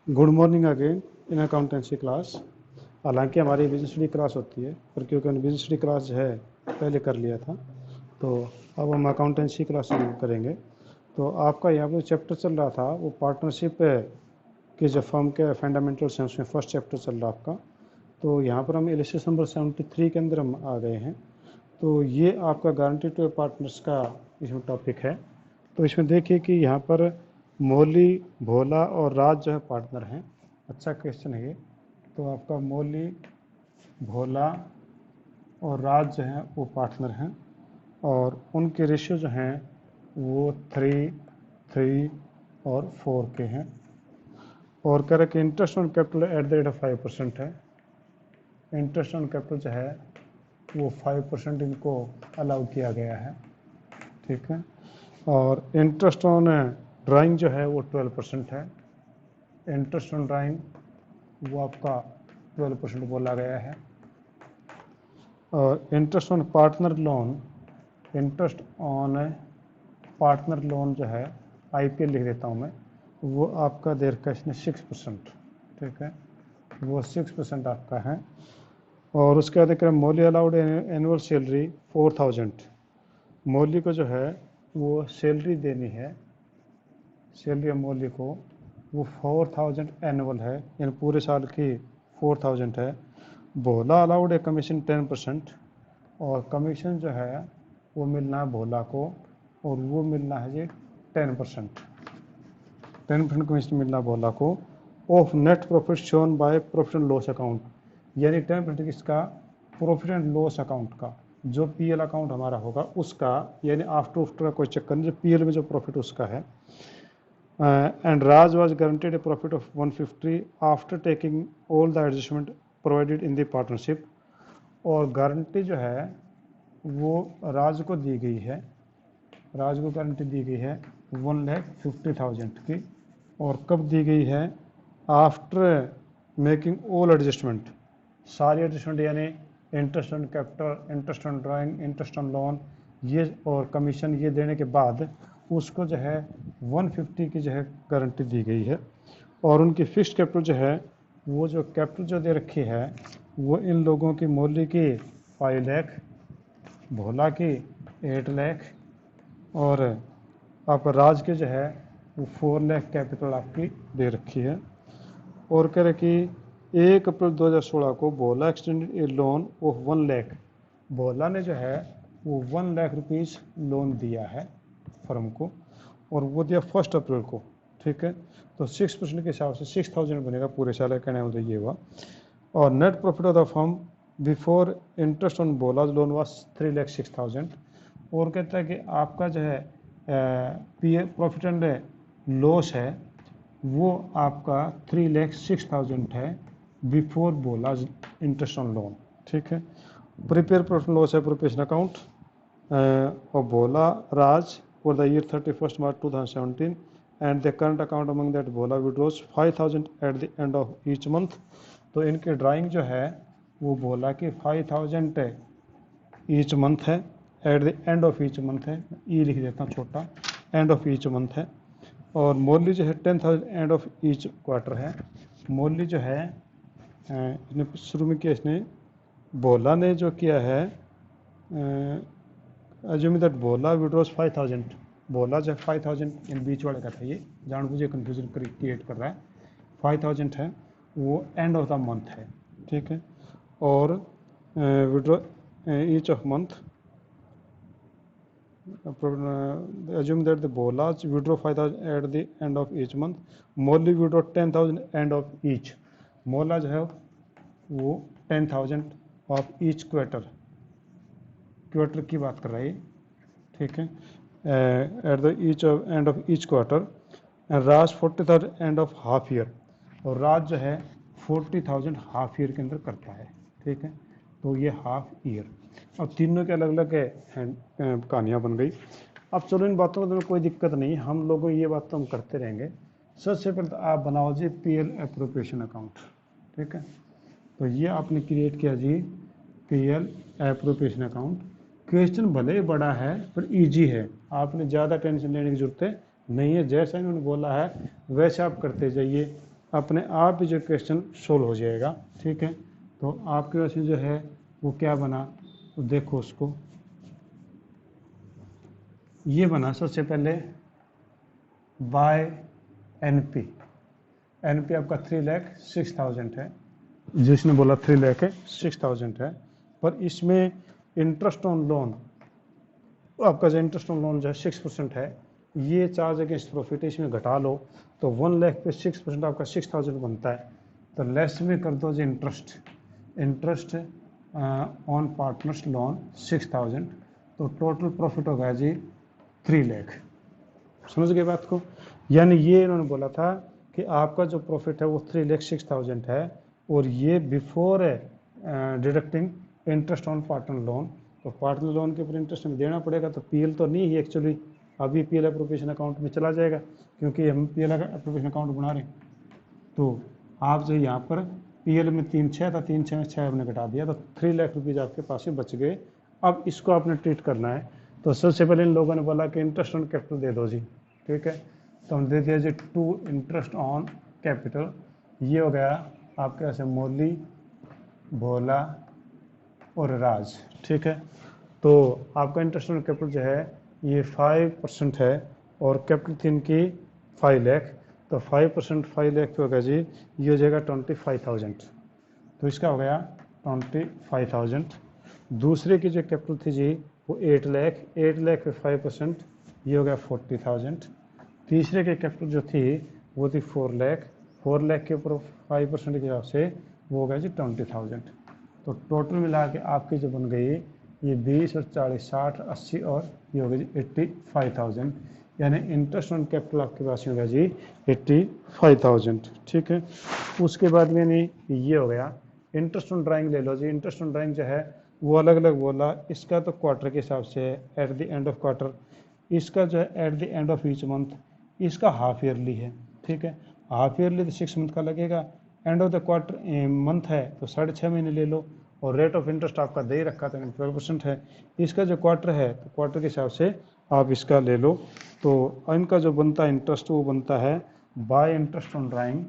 Good morning again in accountancy class. हालांकि हमारी business study class होती है, पर क्योंकि हमने बिजनेस स्टडी क्लास जो है पहले कर लिया था, तो अब हम अकाउंटेंसी क्लास करेंगे। तो आपका यहाँ पर चैप्टर चल रहा था वो पार्टनरशिप के जो फर्म के फंडामेंटल्स हैं, उसमें फर्स्ट चैप्टर चल रहा आपका। तो यहाँ पर हम इलिस्ट्रेशन नंबर 73 के अंदर हम आ गए हैं। तो ये आपका गारंटी टू पार्टनर्स का इसमें टॉपिक है। तो इसमें देखिए कि यहाँ पर मौली, भोला और राज जो है पार्टनर हैं। अच्छा क्वेश्चन है ये। तो आपका मौली, भोला और राज जो हैं वो पार्टनर हैं, और उनके रेशियो जो हैं वो 3, 3 और 4 के हैं। और कह रहे कि interest on capital at the rate of 5% है। इंटरेस्ट ऑन कैपिटल जो है वो 5% इनको अलाउ किया गया है, ठीक है। और इंटरेस्ट ऑन ड्राइंग जो है वो 12% है। इंटरेस्ट ऑन ड्राइंग वो आपका 12% बोला गया है। और interest on partner loan, interest on partner loan जो है IPL लिख देता हूँ मैं, वो आपका दे रखा है इसने 6%, ठीक है, वो 6% आपका है। और उसके बाद एक मौली अलाउड एनुअल सैलरी 4000। मौली को जो है वो सैलरी देनी है, सैलरी मौली को वो 4000 एनुअल है, यानी पूरे साल की 4000 है। भोला अलाउड है कमीशन 10%, और कमीशन जो है वो मिलना है भोला को, और वो मिलना है जी 10%। 10% कमीशन मिलना भोला को of net profit shown by profit and loss account, यानी 10% किसका? प्रॉफिट एंड लॉस अकाउंट का, जो PL अकाउंट हमारा होगा उसका, यानी आफ्टर आफ्टर का कोई चक्कर नहीं, जो PL में जो प्रॉफिट उसका है। And Raj was guaranteed a profit of 150 after taking all the adjustment provided in the partnership। और गारंटी जो है वो राज को दी गई है, राज को गारंटी दी गई है 1,50,000 की। और कब दी गई है? आफ्टर मेकिंग ऑल एडजस्टमेंट, सारी एडजस्टमेंट, यानी interest on capital, interest on drawing, interest on loan, ये और कमीशन ये देने के बाद उसको जो है 150 की जो है गारंटी दी गई है। और उनकी फिक्स्ड कैपिटल जो है, वो जो कैपिटल जो दे रखी है वो इन लोगों की मौली की 5 लाख, भोला की 8 लाख, और आप राज के जो है वो 4 लाख कैपिटल आपकी दे रखी है। और कह रहे कि 1 अप्रैल 2016 को Bhola extended a loan of 1 lakh, Bhola ने जो है वो 1 लाख रुपीज़ लोन दिया है फर्म को, और वो दिया 1 अप्रैल को, ठीक है। तो 6% के हिसाब से 6000 बनेगा पूरे साल का, कहने मतलब ये हुआ। और net profit of the firm before interest on Bhola's loan was 3,06,000। और कहता है कि आपका जो है प्रॉफिट एंड लॉस है वो आपका 3,06,000 है बिफोर भोलाज इंटरेस्ट ऑन लोन, ठीक है। प्रिपेयर प्रॉफिट लॉस है preparation account of Bhola Raj for the year 31st March 2017, and the current account among that Bhola withdraws 5,000 at the end of each month। तो इनके drawing जो है वो भोला की 5,000 each month है, at the end of each month है, ई लिख देता हूँ छोटा, एंड ऑफ ईच मंथ है। और मौली जो है 10,000 एंड ऑफ ईच क्वार्टर है। मौली जो है इसने शुरू में किया, इसने भोला ने जो किया है, assuming that भोला विड्रॉज 5,000, भोला जो 5,000 इन बीच वाले का था, ये जानबूझे कन्फ्यूजन क्रिएट कर रहा है। 5,000 है वो एंड ऑफ द मंथ है, ठीक है। और withdraw each of month, assume that the Bholas withdraw 5,000 at the end of each month, Molly withdraw 10,000 end of each। मोला जो है वो 10,000 ऑफ ईच क्वार्टर, क्वार्टर की बात कर रहा है, ठीक है, at the each of end of each quarter. And Raj 40,000 end of half year, और राज जो है 40,000 हाफ ईयर के अंदर करता है, ठीक है। तो ये हाफ ईयर, अब तीनों के अलग अलग कहानियाँ बन गई। अब चलो इन बातों में कोई दिक्कत नहीं, हम लोगों ये बात तो हम करते रहेंगे। सबसे पहले तो आप बनाओ जी PL एप्रोप्रिएशन अकाउंट, ठीक है। तो ये आपने क्रिएट किया जी PL एप्रोप्रिएशन अकाउंट। क्वेश्चन भले ही बड़ा है पर इजी है, आपने ज़्यादा टेंशन लेने की जरूरत नहीं है। जैसा इन्होंने बोला है वैसे आप करते जाइए, अपने आप ही जो क्वेश्चन सोल्व हो जाएगा। ठीक है, तो आपके पास जो है वो क्या बना, तो देखो उसको, ये बना सबसे पहले बाय एनपी। एनपी आपका 3,06,000 है, जिसने बोला 3,06,000 है, पर इसमें इंटरेस्ट ऑन लोन, आपका जो इंटरेस्ट ऑन लोन जो है 6% है, ये चार्ज अगेंस्ट प्रॉफिट इसमें घटा लो तो 1 लाख पे 6% आपका 6,000 बनता है। तो लेस में कर दो जी इंटरेस्ट ऑन पार्टनर्स लोन 6,000, तो टोटल प्रॉफिट होगा जी 3 लाख। समझ गए बात को? यानी ये इन्होंने बोला था कि आपका जो प्रॉफिट है वो 3,06,000 है, और ये before deducting interest on partner loan. तो पार्टनर लोन के ऊपर इंटरेस्ट हमें देना पड़ेगा, तो पीएल तो नहीं है एक्चुअली, अभी पीएल अप्रोप्रिएशन अकाउंट में चला जाएगा, क्योंकि हम पीएल अप्रोप्रिएशन अकाउंट बना रहे हैं। तो आप जो यहाँ पर पीएल में 3,6 था, 3,6 में 6 हमने घटा दिया, तो 3 लाख रुपीज़ आपके पास ही बच गए। अब इसको आपने ट्रीट करना है। तो सबसे पहले इन लोगों ने बोला कि इंटरेस्ट ऑन कैपिटल दे दो जी। ठीक है, तो हम दे दिया जी 2 इंटरेस्ट ऑन कैपिटल। ये हो गया आपके पास मोली, भोला और राज। ठीक है, तो आपका इंटरेस्ट ऑन कैपिटल जो है ये 5% है, और कैपिटल थी इनकी 5 लाख, तो 5% 5 लाख पे होगा जी, ये हो जाएगा 25,000। तो इसका हो गया 25,000। दूसरे की जो कैपिटल थी जी वो 8 लाख, 8 लाख पे 5%, ये हो गया 40,000। तीसरे के कैपिटल जो थी वो थी 4 लाख, 4 लाख के ऊपर 5% के हिसाब से वो हो गया जी 20,000। तो टोटल मिला के आपकी जो बन गई ये 20 और 40 60 80 और ये हो गया जी 85,000। यानी इंटरेस्ट ऑन कैपिटल आपके पास हो गया जी 85,000। ठीक है, उसके बाद मैंने ये हो गया इंटरेस्ट ऑन ड्राइंग ले लो जी। इंटरेस्ट ऑन ड्राइंग जो है वो अलग अलग बोला, इसका तो क्वार्टर के हिसाब से है, at the end of quarter. इसका जो है at the end of each month, इसका हाफ ईयरली है। ठीक है, हाफ ईयरली तो 6 मंथ का लगेगा, end of the quarter month है तो 6.5 महीने ले लो, और रेट ऑफ इंटरेस्ट आपका दे रखा था 12% है। इसका जो क्वार्टर है तो क्वार्टर के हिसाब से आप इसका ले लो। तो इनका जो बनता है इंटरेस्ट वो बनता है bye interest on drawing,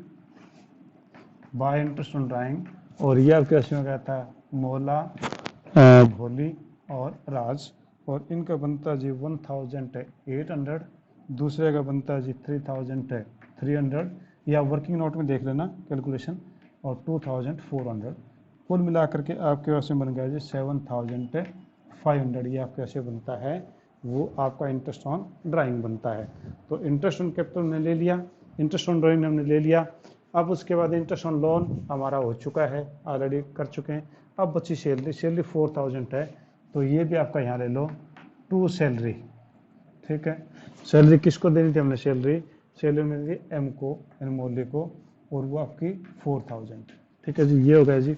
bye interest on drawing. और ये आपके इसमें गया था मोला, भोली और राज, और इनका बनता है जी 1,800, दूसरे का बनता है जी 3,300, या वर्किंग नोट में देख लेना कैलकुलेशन, और 2,400। कुल मिला करके आपके पास में बन गया जी 7,500। ये आपके पास बनता है, वो आपका इंटरेस्ट ऑन ड्राइंग बनता है। तो इंटरेस्ट ऑन कैपिटल ने ले लिया, इंटरेस्ट ऑन ड्राइंग हमने ले लिया। अब उसके बाद इंटरेस्ट ऑन लोन हमारा हो चुका है, ऑलरेडी कर चुके हैं। अब बची सैलरी, सैलरी 4,000 है, तो ये भी आपका यहाँ ले लो 2 सैलरी। ठीक है, सैलरी किसको देनी थी हमने, सैलरी मिल गई एम को, एनमोली को, और वो आपकी 4,000। ठीक है जी, ये हो गया जी।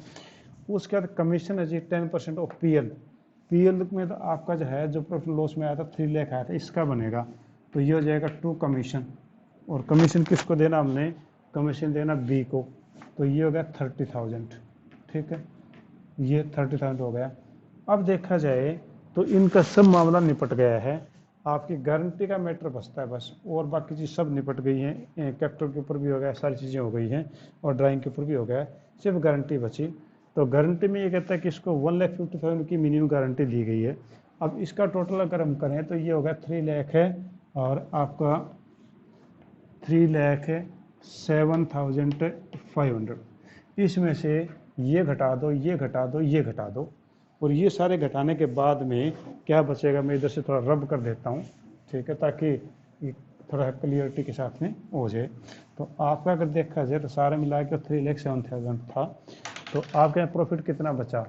उसके बाद कमीशन है जी 10% ऑफ पीएल। पीएल में तो आपका जो है जो प्रॉफिट लॉस में आया था 3 लाख आया था, इसका बनेगा, तो ये हो जाएगा 2 कमीशन। और कमीशन किसको देना हमने, कमीशन देना बी को, तो ये हो गया 30,000। ठीक है, ये 30,000 हो गया। अब देखा जाए तो इनका सब मामला निपट गया है, आपकी गारंटी का मैटर बचता है बस, और बाकी चीज़ सब निपट गई हैं। कैपिटल के ऊपर भी हो गया, सारी चीज़ें हो गई हैं, और ड्राइंग के ऊपर भी हो गया, सिर्फ गारंटी बची। तो गारंटी में ये कहता है कि इसको 1,50,000 की मिनिमम गारंटी दी गई है। अब इसका टोटल अगर हम करें तो ये होगा 3 लाख है, और आपका 3,07,500। इसमें से ये घटा दो, ये घटा दो, ये घटा दो, और ये सारे घटाने के बाद में क्या बचेगा, मैं इधर से थोड़ा रब कर देता हूँ। ठीक है, ताकि थोड़ा क्लियरिटी के साथ में हो जाए। तो आपका अगर देखा जाए तो सारे मिला के 3,07,000 था, तो आपके यहाँ प्रॉफिट कितना बचा,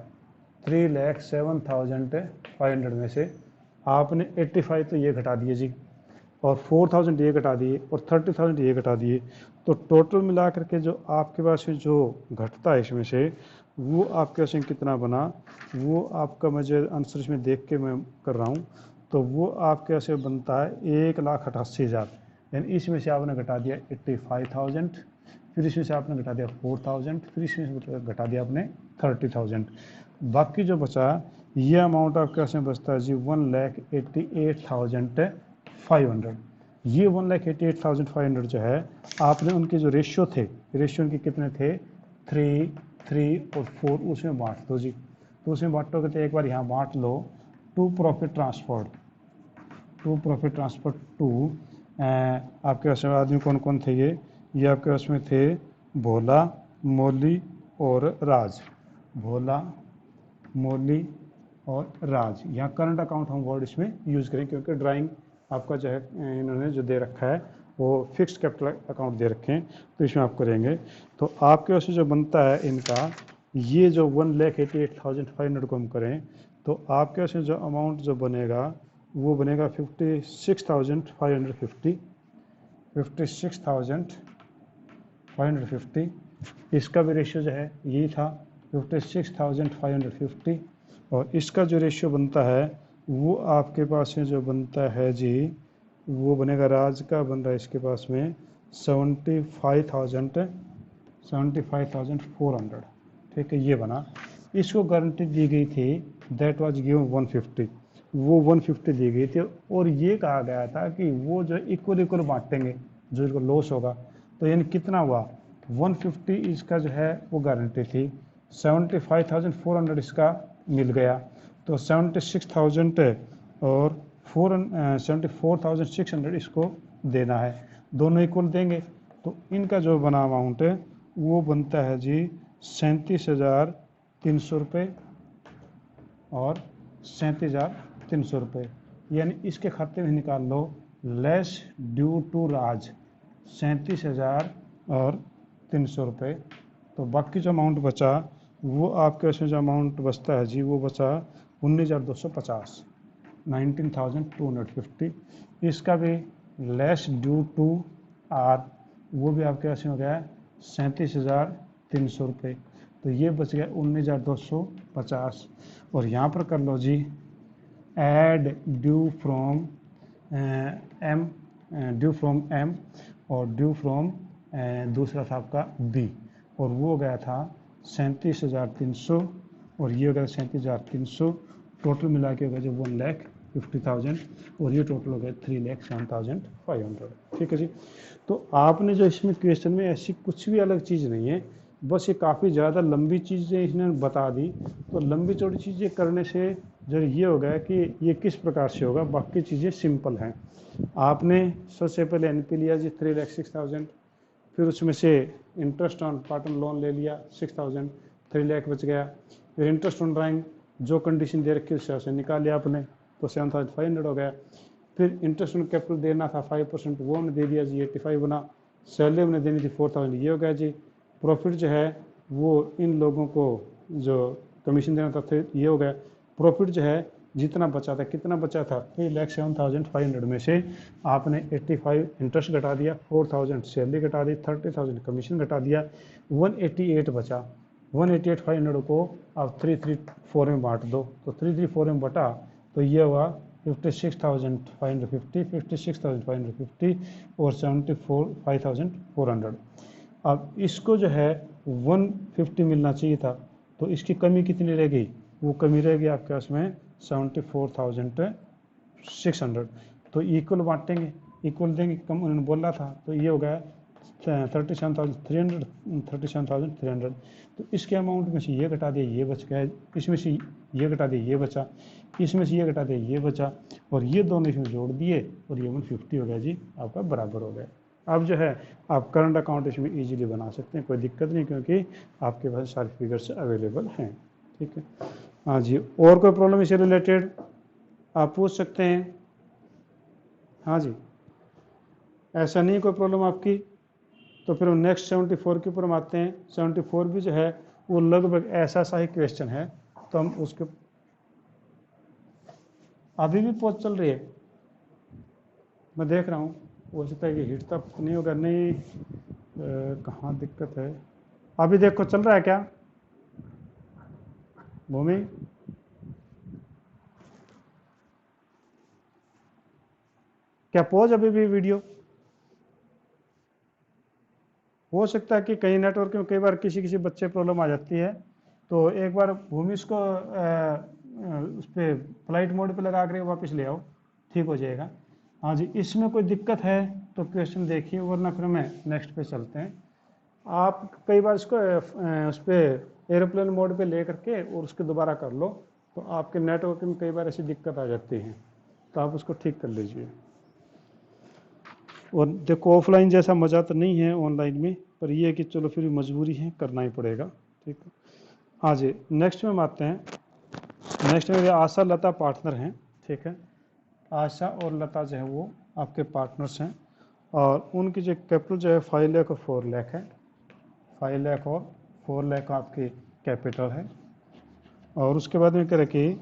3,07,500 में से आपने 85 तो ये घटा दिए जी, और 4,000 ये घटा दिए, और 30,000 ये घटा दिए। तो टोटल मिला करके जो आपके पास जो घटता है इसमें से, वो आपके पास कितना बना, वो आपका मुझे आंसर इसमें देख के मैं कर रहा हूँ, तो वो आपके पास बनता है 1,88,000। यानी इसमें से आपने घटा दिया 85,000, फिर इसमें से आपने घटा दिया 4,000, फिर इसमें से घटा दिया आपने 30,000। बाकी जो बचा ये अमाउंट आपके पास में बचता है जी 1,88,500। ये 1,88,500 जो है, आपने उनके जो रेशियो थे, रेशियो उनके कितने थे, 3, 3 और 4, उसमें बांट दो जी। तो उसमें बांटोगे तो एक बार यहाँ बांट लो, टू प्रॉफिट ट्रांसफर टू आपके पास में आदमी कौन कौन थे, ये आपके पास में थे भोला, मौली और राज। भोला, मौली और राज। यहाँ करंट अकाउंट हम वर्ड इसमें यूज़ करें, क्योंकि ड्राइंग आपका जो है इन्होंने जो दे रखा है वो फिक्स कैपिटल अकाउंट दे रखे हैं, तो इसमें आप करेंगे। तो आपके वैसे जो बनता है इनका, ये जो 1,88,500 को हम करें, तो आपके वैसे जो अमाउंट जो बनेगा वो बनेगा 56,550, 56,550। इसका भी रेशियो जो है यही था, 56,550। और इसका जो रेशियो बनता है वो आपके पास में जो बनता है जी, वो बनेगा, राज का बन रहा है इसके पास में 75,400। ठीक है, ये बना। इसको गारंटी दी गई थी, दैट वाज गिवन 150, वो 150 दी गई थी। और ये कहा गया था कि वो जो इक्वल इक्वल बांटेंगे जो इसको लॉस होगा। तो यानी कितना हुआ, 150 इसका जो है वो गारंटी थी, 75,400 इसका मिल गया, तो 76,000 और 74,600 इसको देना है। दोनों इक्वल देंगे तो इनका जो बना अमाउंट है वो बनता है जी 37,300 रुपये और 37,300 रुपये। यानी इसके खाते में निकाल लो, लेस ड्यू टू राज 37,300 रुपये। तो बाकी जो अमाउंट बचा वो आपके उसमें जो अमाउंट बचता है जी, वो बचा 19,250, 19,250। इसका भी लेस ड्यू टू आर, वो भी आपके पास में हो गया 37,300 रुपये। तो ये बच गया 19,250। और यहाँ पर कर लो जी, एड ड्यू फ्रॉम एम, और ड्यू फ्रॉम दूसरा था आपका बी, और वो गया था 37,300 और ये हो गया 37,300। टोटल मिला के हो गया जो 1,50,000 और ये टोटल हो गया 3,07,500। ठीक है जी। तो आपने जो इसमें क्वेश्चन में ऐसी कुछ भी अलग चीज़ नहीं है, बस ये काफ़ी ज़्यादा लंबी चीज़ें इसने बता दी। तो लंबी चौड़ी चीज़ें करने से जो ये हो गया कि ये किस प्रकार से होगा, बाकी चीज़ें सिंपल हैं। आपने सबसे पहले एनपी लिया जी 3,06,000, फिर उसमें से इंटरेस्ट ऑन पार्टनर लोन ले लिया 6,000, 3 लाख बच गया। फिर इंटरेस्ट ऑन ड्राइंग जो कंडीशन दे रखी है उससे से निकाल लिया आपने, तो 7,500 हो गया। फिर इंटरेस्ट ऑन कैपिटल देना था 5%, वो हमने दे दिया जी 85 बना। सैलरी हमने देनी थी 4,000, ये हो गया जी। प्रॉफिट जो है वो इन लोगों को जो कमीशन देना था ये हो गया। प्रॉफिट जो है जितना बचा था, कितना बचा था, 3,07,500 में से आपने 85 इंटरेस्ट घटा दिया, 4,000 सैलरी घटा दी, 30,000 कमीशन घटा दिया, 188 बचा। 188,500 को आप 334 में बांट दो, तो 334 में बटा तो ये हुआ 56,550, 56,550 और 75,400। अब इसको जो है 150 मिलना चाहिए था, तो इसकी कमी कितनी रह गई, वो कमी रह गई आपके पास में 74,600। तो इक्वल बांटेंगे, इक्वल देंगे, कम उन्होंने बोला था, तो ये हो गया 37,300, 37,300। तो इसके अमाउंट में से ये घटा दिया, ये बच गया, इसमें से ये घटा दिया, ये बचा, इसमें से ये घटा दिया, ये बचा, और ये दोनों इसमें जोड़ दिए और ये 150 हो गया जी, आपका बराबर हो गया। अब जो है आप करंट अकाउंट इसमें इजीली बना सकते हैं, कोई दिक्कत नहीं, क्योंकि आपके पास सारे फिगर्स अवेलेबल हैं। ठीक है, हाँ जी। और कोई प्रॉब्लम इससे रिलेटेड आप पूछ सकते हैं। हाँ जी, ऐसा नहीं कोई प्रॉब्लम आपकी, तो फिर हम नेक्स्ट 74 के ऊपर हम आते हैं। 74 भी जो है वो लगभग ऐसा सा ही क्वेश्चन है, तो हम उसके अभी भी पोस्ट चल रही है, मैं देख रहा हूँ, हो सकता है कि हीट तक नहीं होगा, नहीं कहाँ दिक्कत है, अभी देखो चल रहा है क्या भूमि, क्या पॉज अभी भी वीडियो, हो सकता है कि कहीं नेटवर्क में कई बार किसी किसी बच्चे प्रॉब्लम आ जाती है, तो एक बार भूमि इसको उस पर फ्लाइट मोड पे लगा कर वापस ले आओ, ठीक हो जाएगा। हाँ जी, इसमें कोई दिक्कत है तो क्वेश्चन देखिए, वरना फिर मैं नेक्स्ट पे चलते हैं। आप कई बार इसको उस पर एरोप्लेन मोड पे ले करके और उसके दोबारा कर लो, तो आपके नेटवर्क में कई बार ऐसी दिक्कत आ जाती है, तो आप उसको ठीक कर लीजिए। और देखो, ऑफलाइन जैसा मज़ा तो नहीं है ऑनलाइन में, पर ये है कि चलो फिर भी मजबूरी है, करना ही पड़ेगा। ठीक है, हाँ जी, नेक्स्ट में हम आते हैं। नेक्स्ट में आशा लता पार्टनर हैं। ठीक है, आशा और लता जो है वो आपके पार्टनर्स हैं, और उनकी जो कैपिटल जो है 5 लाख और 4 लाख है। 5 लाख और 4 लाख आपकी कैपिटल है। और उसके बाद में क्या रखी,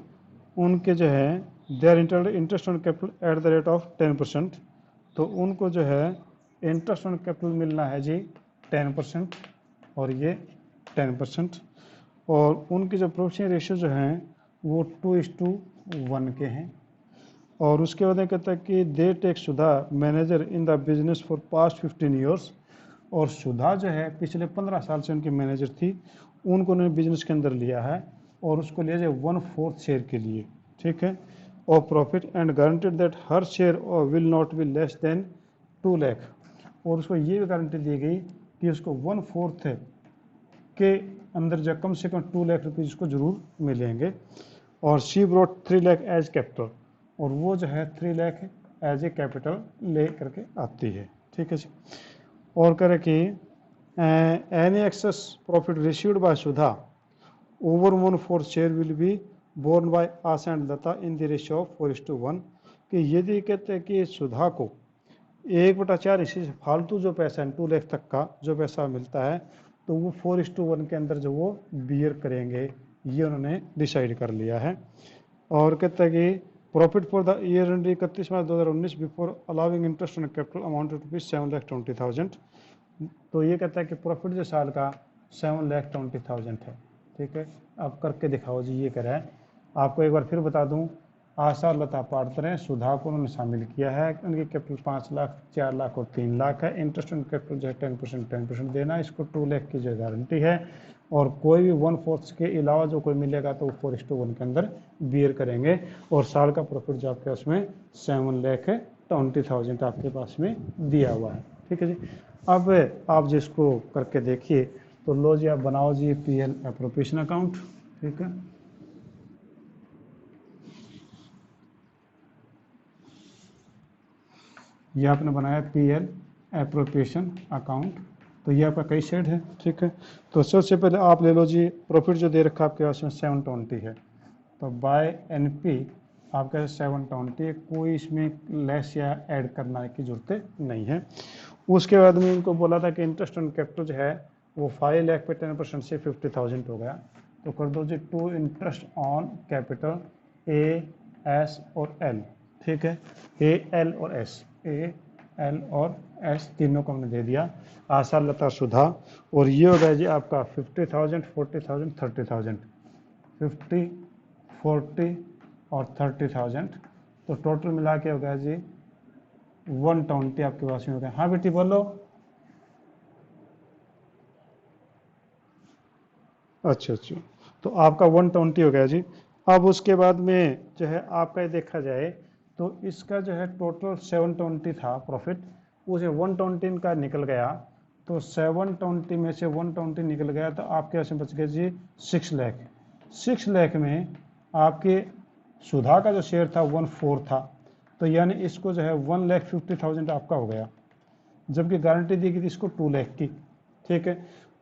उनके जो है their interest on capital at the rate of 10%। तो उनको जो है इंटरेस्ट ऑन कैपिटल मिलना है जी 10%, और ये 10%। और उनके जो प्रोफिशिएंसी रेशियो जो हैं वो 2:1 के हैं। और उसके बाद कहता है कि they take Sudha manager in the business for past 15 years. और सुधा जो है पिछले 15 साल से उनकी मैनेजर थी, उनको उन्होंने बिजनेस के अंदर लिया है, और उसको लिया जाए 1/4 शेयर के लिए। ठीक है, और profit and guaranteed that her share will not be less than 2 lakh. और उसको ये भी गारंटी दी गई कि उसको 1/4 के अंदर जो कम से कम 2 लाख रुपीज़ उसको जरूर मिलेंगे। और she brought 3 lakh as capital, और वो जो है 3 लाख एज ए कैपिटल ले करके आती है। ठीक है जी। और कह रहे कि any excess profit received by Sudha over 1/4 share will be borne by Asha and Lata in the ratio of 4:1। कि यदि कहते हैं कि सुधा को 1/4 हिस्से से फालतू जो पैसा है 2 लाख तक का जो पैसा मिलता है, तो वो 4:1 के अंदर जो वो बियर करेंगे, ये उन्होंने डिसाइड कर लिया है। और कहता है कि profit for the year end 31 March 2019 before allowing interest on capital amounted to 7,20,000। तो ये कहता है कि प्रॉफिट जो साल का 7,20,000 है। ठीक है, अब करके दिखाओ जी, ये कह रहा है। आपको एक बार फिर बता दूं, आशा और लता पार्टनर हैं, सुधा को उन्होंने शामिल किया है, उनकी कैपिटल 5 लाख, 4 लाख और 3 लाख है। इंटरेस्ट ऑन कैपिटल जो है 10% देना, इसको 2 लाख की जो गारंटी है। और कोई भी 1/4 के अलावा जो कोई मिलेगा तो वो 4:1 के अंदर बियर करेंगे। और साल का प्रॉफिट जो आपके पास में 7,20,000 आपके पास में दिया हुआ है। ठीक है जी। अब आप जिसको करके देखिए, तो लो जी, आप बनाओ जी PL एप्रोप्रिएशन अकाउंट। ठीक है, ये आपने बनाया PL एप्रोप्रिएशन अकाउंट, तो ये आपका कई शेड है। ठीक है, तो सबसे पहले आप ले लो जी, प्रॉफिट जो दे रखा आपके पास में 720 है, तो बाय NP आपका 720 है, कोई इसमें लेस या ऐड करने की जरूरत नहीं है। उसके बाद में इनको बोला था कि इंटरेस्ट ऑन कैपिटल जो है वो 5 लाख पे 10% से 50,000 हो गया, तो कर दो जी 2 interest on capital A, S और L। ठीक है, A, L और S, A, L और S तीनों को हमने दे दिया, आशा लता सुधा। और ये हो गया जी आपका 50,000, 40,000, 30,000, 50, 40 और 30,000, तो टोटल मिला के हो गया जी 120 आपके पास में हो गया। हाँ बेटी बोलो। अच्छा अच्छा, तो आपका 120 हो गया जी। अब उसके बाद में जो है आपका ये देखा जाए तो इसका जो है टोटल 720 था प्रॉफिट, उसे 120 का निकल गया, तो 720 में से 120 निकल गया, तो आपके पास में बच गए जी 6 लाख। 6 लाख में आपके सुधा का जो शेयर था 1/4 था, तो यानी इसको जो है 1,50,000 आपका हो गया, जबकि गारंटी दी गई थी इसको 2 लाख की। ठीक है,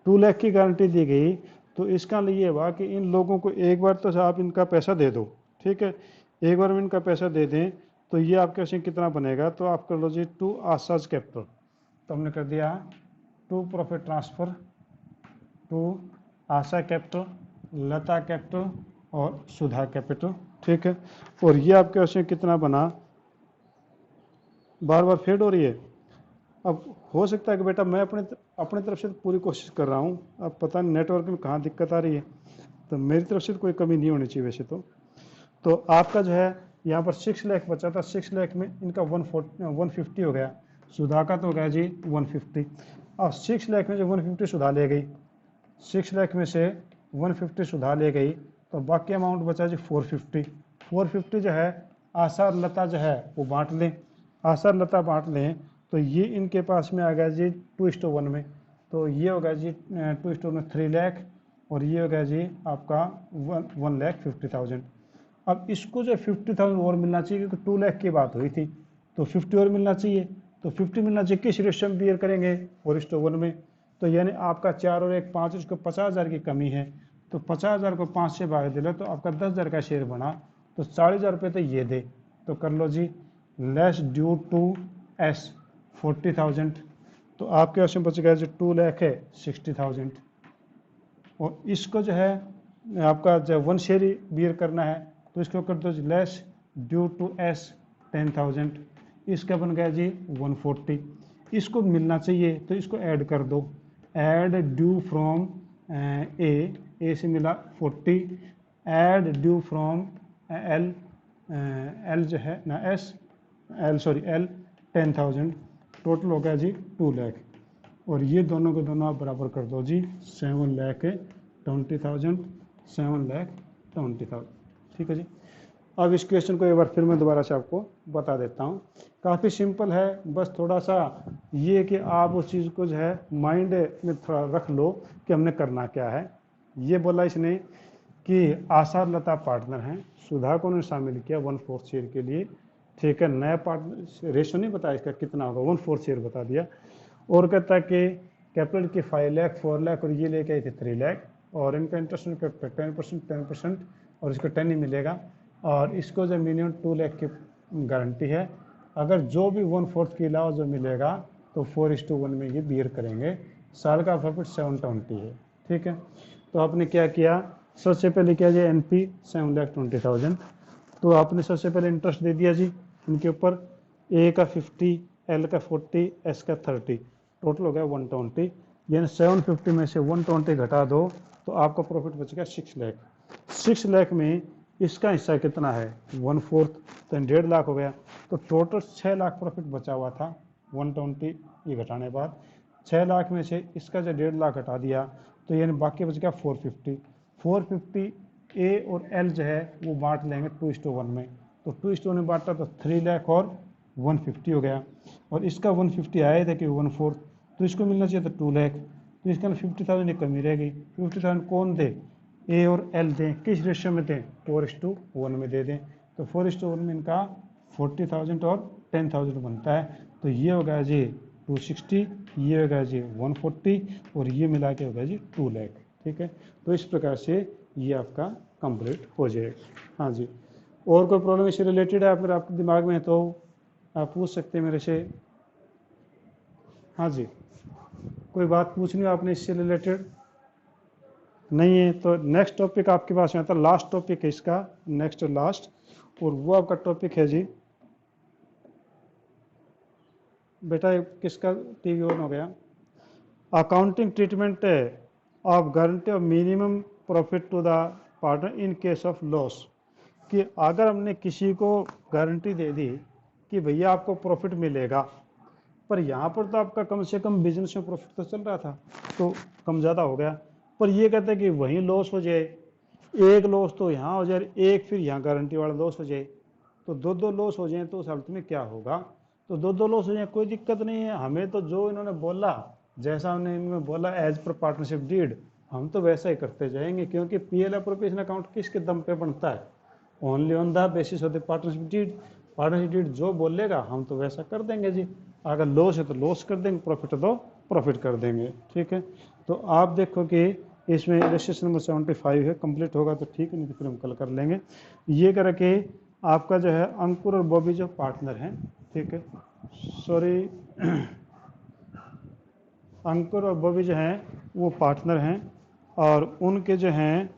2 लाख की गारंटी दी गई, तो इसका ये हुआ कि इन लोगों को एक बार तो आप इनका पैसा दे दो। ठीक है, एक बार में इनका पैसा दे दें, तो ये आपके पास कितना बनेगा, तो आप कर लो जी 2 आशाज कैपिटल, तो हमने कर दिया 2 प्रॉफिट ट्रांसफर, 2 आशा कैपिटल, लता कैपिटल और सुधा कैपिटल। ठीक है, और ये आपके पास कितना बना, बार बार फेड हो रही है। अब हो सकता है कि बेटा मैं अपने तरफ से तो पूरी कोशिश कर रहा हूँ, अब पता नहीं नेटवर्क में कहाँ दिक्कत आ रही है, तो मेरी तरफ से तो कोई कमी नहीं होनी चाहिए वैसे तो आपका जो है यहाँ पर 6 लाख बचा था, 6 लाख में इनका 150 हो गया, सुधा का तो हो गया जी 150। अब 6 लाख में जो 150 सुधा ले गई, 6 लाख में से 150 सुधा ले गई, तो बाकी अमाउंट बचा जी 450। 450 जो है आशा और लता जो है वो बांट लें, आसार लता बांट लें तो ये इनके पास में आ गया जी 2:1 में, तो ये होगा जी 2:1 में 3 लाख और ये होगा जी आपका 1,50,000। अब इसको जो 50,000 और मिलना चाहिए क्योंकि 2 लाख की बात हुई थी, तो 50 और मिलना चाहिए, तो 50 मिलना चाहिए। किस रेशियो में बियर करेंगे? 4:1 में। तो यानी आपका 4 और 1 5, उसको 50,000 की कमी है, तो 50,000 को 5 से भाग दिला तो आपका 10,000 का शेयर बना, तो 40,000 रुपये तो ये दे, तो कर लो जी लेस ड्यू टू एस 40,000, तो आपके पास में बच गया जो 2 लाख है 60,000। और इसको जो है आपका जब 1 शेयर बियर करना है तो इसको कर दो लेस ड्यू टू एस 10,000, इसका बन गया जी 140। इसको मिलना चाहिए तो इसको ऐड कर दो, ऐड ड्यू फ्रॉम ए से मिला 40, add due from L, L जो है ना S, L sorry L 10,000, total हो गया जी 2 लाख। और ये दोनों को दोनों आप बराबर कर दो जी 7,20,000, 7,20,000। ठीक है जी। अब इस क्वेश्चन को एक बार फिर मैं दोबारा से आपको बता देता हूँ। काफ़ी सिंपल है, बस थोड़ा सा ये कि आप उस चीज़ को जो है माइंड में थोड़ा रख लो कि हमने करना क्या है। ये बोला इसने कि आसार लता पार्टनर हैं, सुधा को उन्होंने शामिल किया 1/4 शेयर के लिए। ठीक है, नया पार्टनर रेशो नहीं बताया इसका कितना होगा, 1/4 शेयर बता दिया। और कहता है कि कैपिटल की 5 लाख 4 लाख और ये लेके आए थे 3 लाख, और इनका इंटरेस्ट 10% और इसको 10 ही मिलेगा। और इसको जो मिनिमम 2 लाख की गारंटी है, अगर जो भी 1/4 के अलावा जो मिलेगा तो 4:1 में ये बियर करेंगे। साल का प्रॉफिट 720 है। ठीक है, तो आपने क्या किया, सबसे पहले किया जी NP 7,20,000, तो आपने सबसे पहले इंटरेस्ट दे दिया जी इनके ऊपर, ए का 50, एल का 40, एस का 30, टोटल हो गया 120। यानी 750 में से 120 घटा दो तो आपका प्रॉफिट बच गया 6 लाख। 6 लाख में इसका हिस्सा कितना है 1/4, तो 1.5 लाख हो गया, तो टोटल 6 लाख प्रॉफिट बचा हुआ था 120 ये घटाने बाद। 6 लाख में से इसका जो 1.5 लाख घटा दिया तो यानी बाकी बच गया 450 ए और एल जो है वो बांट लेंगे 2:1 में, तो 2:1 में बांटा तो 3 लाख और 150 हो गया। और इसका 150 आया था कि 1/4, तो इसको मिलना चाहिए था 2 लाख, तो इसके अंदर 50,000 की कमी रह गई। 50,000 कौन दे, ए और एल दें, किस रेशियो में दें 4:1 में दे दें, तो 4:1 में इनका 40,000 और 10,000 बनता है, तो ये हो गया जी 260, ये हो गया जी 140 और ये मिला के हो गया जी 2 लाख। ठीक है, तो इस प्रकार से ये आपका कंप्लीट हो जाएगा। हाँ जी, और कोई प्रॉब्लम इससे रिलेटेड है अगर आपके दिमाग में है तो आप पूछ सकते हैं मेरे से। हाँ जी, कोई बात पूछनी हो आपने इससे रिलेटेड? नहीं है तो नेक्स्ट टॉपिक आपके पास में आता है, लास्ट टॉपिक है इसका, नेक्स्ट और लास्ट, और वो आपका टॉपिक है जी, बेटा किसका टीवी ऑन हो गया, accounting treatment of guarantee of minimum profit to the partner in case of loss. कि अगर हमने किसी को गारंटी दे दी कि भैया आपको प्रॉफिट मिलेगा, पर यहाँ पर तो आपका कम से कम बिजनेस में प्रॉफिट तो चल रहा था, तो कम ज़्यादा हो गया, पर ये कहते हैं कि वहीं लॉस हो जाए, एक लॉस तो यहाँ हो जाए, एक फिर यहाँ गारंटी वाला लॉस हो जाए, तो दो लॉस हो जाए तो उस हालत में क्या होगा। तो दो लॉस हो जाए कोई दिक्कत नहीं है, हमें तो जो इन्होंने बोला, जैसा हमने इनमें बोला एज पर पार्टनरशिप डीड, हम तो वैसा ही करते जाएंगे, क्योंकि PL एप्रोप्रिएशन अकाउंट किसके दम पे बनता है, only on the basis of the partnership deed. Partnership deed जो बोलेगा हम तो वैसा कर देंगे जी, अगर लॉस है तो लॉस कर देंगे, प्रॉफिट है तो प्रॉफिट कर देंगे। ठीक है, तो आप देखो कि इसमें रजिस्ट्रेशन नंबर 75 है, कंप्लीट होगा तो ठीक है, नहीं तो फिर हम कल कर लेंगे। ये करके आपका जो है अंकुर और बॉबी जो पार्टनर हैं, ठीक है, सॉरी अंकुर और बॉबी जो हैं वो पार्टनर हैं, और उनके जो हैं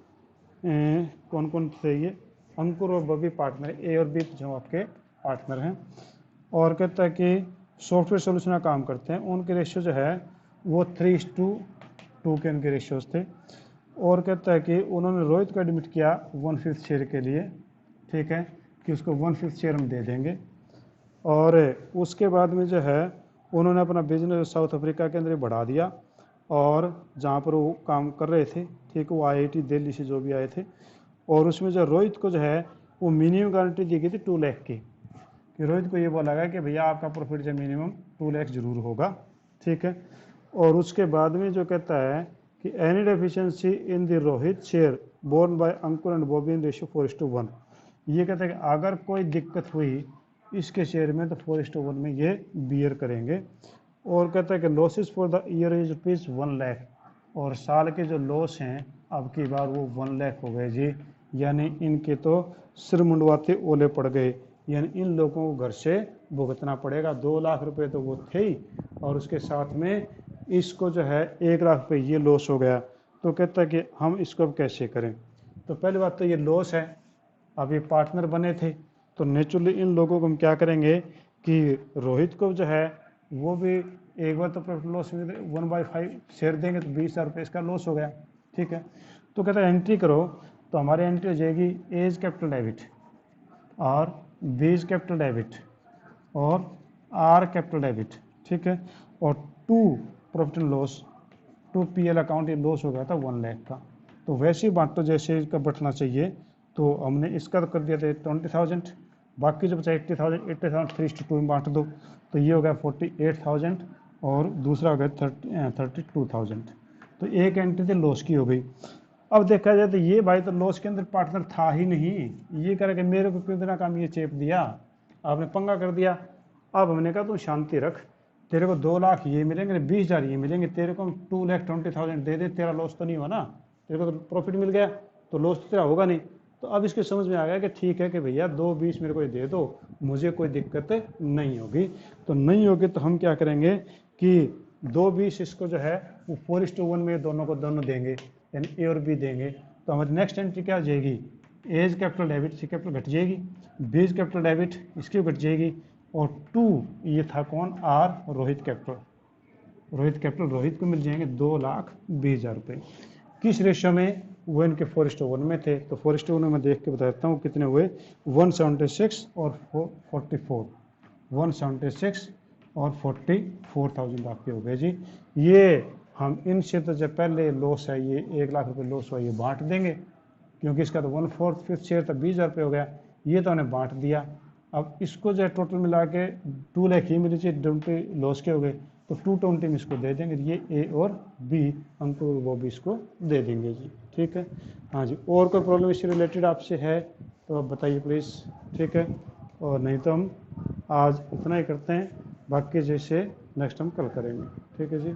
कौन कौन थे, ये अंकुर और बॉबी पार्टनर, ए और बी जो आपके पार्टनर हैं। और कहता है कि सॉफ्टवेयर सोल्यूशन का काम करते हैं, उनके रेशियो जो है वो 3:2 के उनके रेशियोज थे। और कहता है कि उन्होंने रोहित को एडमिट किया 1/5 शेयर के लिए, ठीक है, कि उसको 1/5 शेयर हम दे देंगे। और उसके बाद में जो है उन्होंने अपना बिजनेस साउथ अफ्रीका के अंदर बढ़ा दिया, और जहाँ पर वो काम कर रहे थे, ठीक, वो IIT दिल्ली से जो भी आए थे, और उसमें जो रोहित को जो है वो मिनिमम गारंटी दी गई थी 2 लाख की, कि रोहित को ये बोला गया कि भैया आपका प्रॉफिट जो मिनिमम 2 लाख जरूर होगा, ठीक है। और उसके बाद में जो कहता है कि any deficiency in the Rohit share borne by Ankur and Bobby in ratio 4:1, ये कहता है कि अगर कोई दिक्कत हुई इसके शेयर में तो 4:1 में ये बियर करेंगे। और कहता है कि losses for the year is ₹1 lakh, और साल के जो लॉस हैं अब की बार वो 1 लाख हो गए जी, यानी इनके तो सिर मुंडवाते ओले पड़ गए, यानी इन लोगों को घर से भुगतना पड़ेगा। 2 लाख रुपए तो वो थे ही, और उसके साथ में इसको जो है 1 लाख रुपए ये लॉस हो गया। तो कहता है कि हम इसको अब कैसे करें। तो पहली बात तो ये लॉस है, अब ये पार्टनर बने थे तो नेचुरली इन लोगों को हम क्या करेंगे कि रोहित को जो है वो भी एक बार तो प्रॉफिट लॉस 1/5 शेयर देंगे तो 20,000 रुपये इसका लॉस हो गया, ठीक है। तो कहता है एंट्री करो, तो हमारी एंट्री हो जाएगी एज कैपिटल डेबिट और बीज कैपिटल डेबिट और आर कैपिटल डेबिट, ठीक है। और 2 profit and loss, 2 PL account, ये लॉस हो गया था 1 लाख का। तो वैसे ही बांटो जैसे इसका बटना चाहिए, तो हमने इसका तो कर दिया था 20,000, बाकी जो बचा 80,000 3:2 में बांट दो, तो ये हो गया 48,000 और दूसरा हो गया 32,000। तो एक एंट्री तो लॉस की हो गई। अब देखा जाए तो ये भाई तो लॉस के अंदर पार्टनर था ही नहीं, ये कह रहा कि मेरे को कितना काम ये चेप दिया, आपने पंगा कर दिया। अब हमने कहा तू शांति रख, तेरे को 2 लाख ये मिलेंगे, 20,000 ये मिलेंगे, तेरे को 2,20,000 दे दे, तेरा लॉस तो नहीं हुआ ना, तेरे को तो प्रॉफिट मिल गया, तो लॉस तो तेरा होगा नहीं। तो अब इसके समझ में आ गया कि ठीक है कि भैया 2,20 मेरे को दे दो, मुझे कोई दिक्कत नहीं होगी। तो नहीं होगी तो हम क्या करेंगे कि 2,20 इसको जो है वो 4:1 में दोनों को दोनों देंगे, यानी ए और बी देंगे। तो हमारी नेक्स्ट एंट्री क्या हो जाएगी, एज कैपिटल डेबिट, सी कैपिटल घट जाएगी, बीज कैपिटल डेबिट इसकी घट जाएगी, और 2 ये था कौन, आर रोहित कैपिटल, रोहित को मिल जाएंगे 2,20,000 रुपये। किस रेशियो में, वो इनके 4:1 में थे। तो 4:1 में मैं देख के बताता हूँ कितने हुए, 176 और 44, 176 और 44,000 आपके हो गए जी। ये हम इनसे तो जब पहले लॉस है ये 1 लाख रुपए लॉस हुआ ये बांट देंगे, क्योंकि इसका तो 1/4 शेयर था 20,000 रुपये हो गया, ये तो हमने बांट दिया। अब इसको जो है टोटल मिला के 2 लाख ही मिले चाहिए, 20 लॉस के हो गए, तो 220 में इसको दे देंगे, ये ए और बी अंकुर वो भी इसको दे देंगे जी, ठीक है। हाँ जी, और कोई प्रॉब्लम इससे रिलेटेड आपसे है तो आप बताइए प्लीज़, ठीक है। और नहीं तो हम आज इतना ही करते हैं, बाकी जैसे नेक्स्ट हम कल करेंगे, ठीक है जी।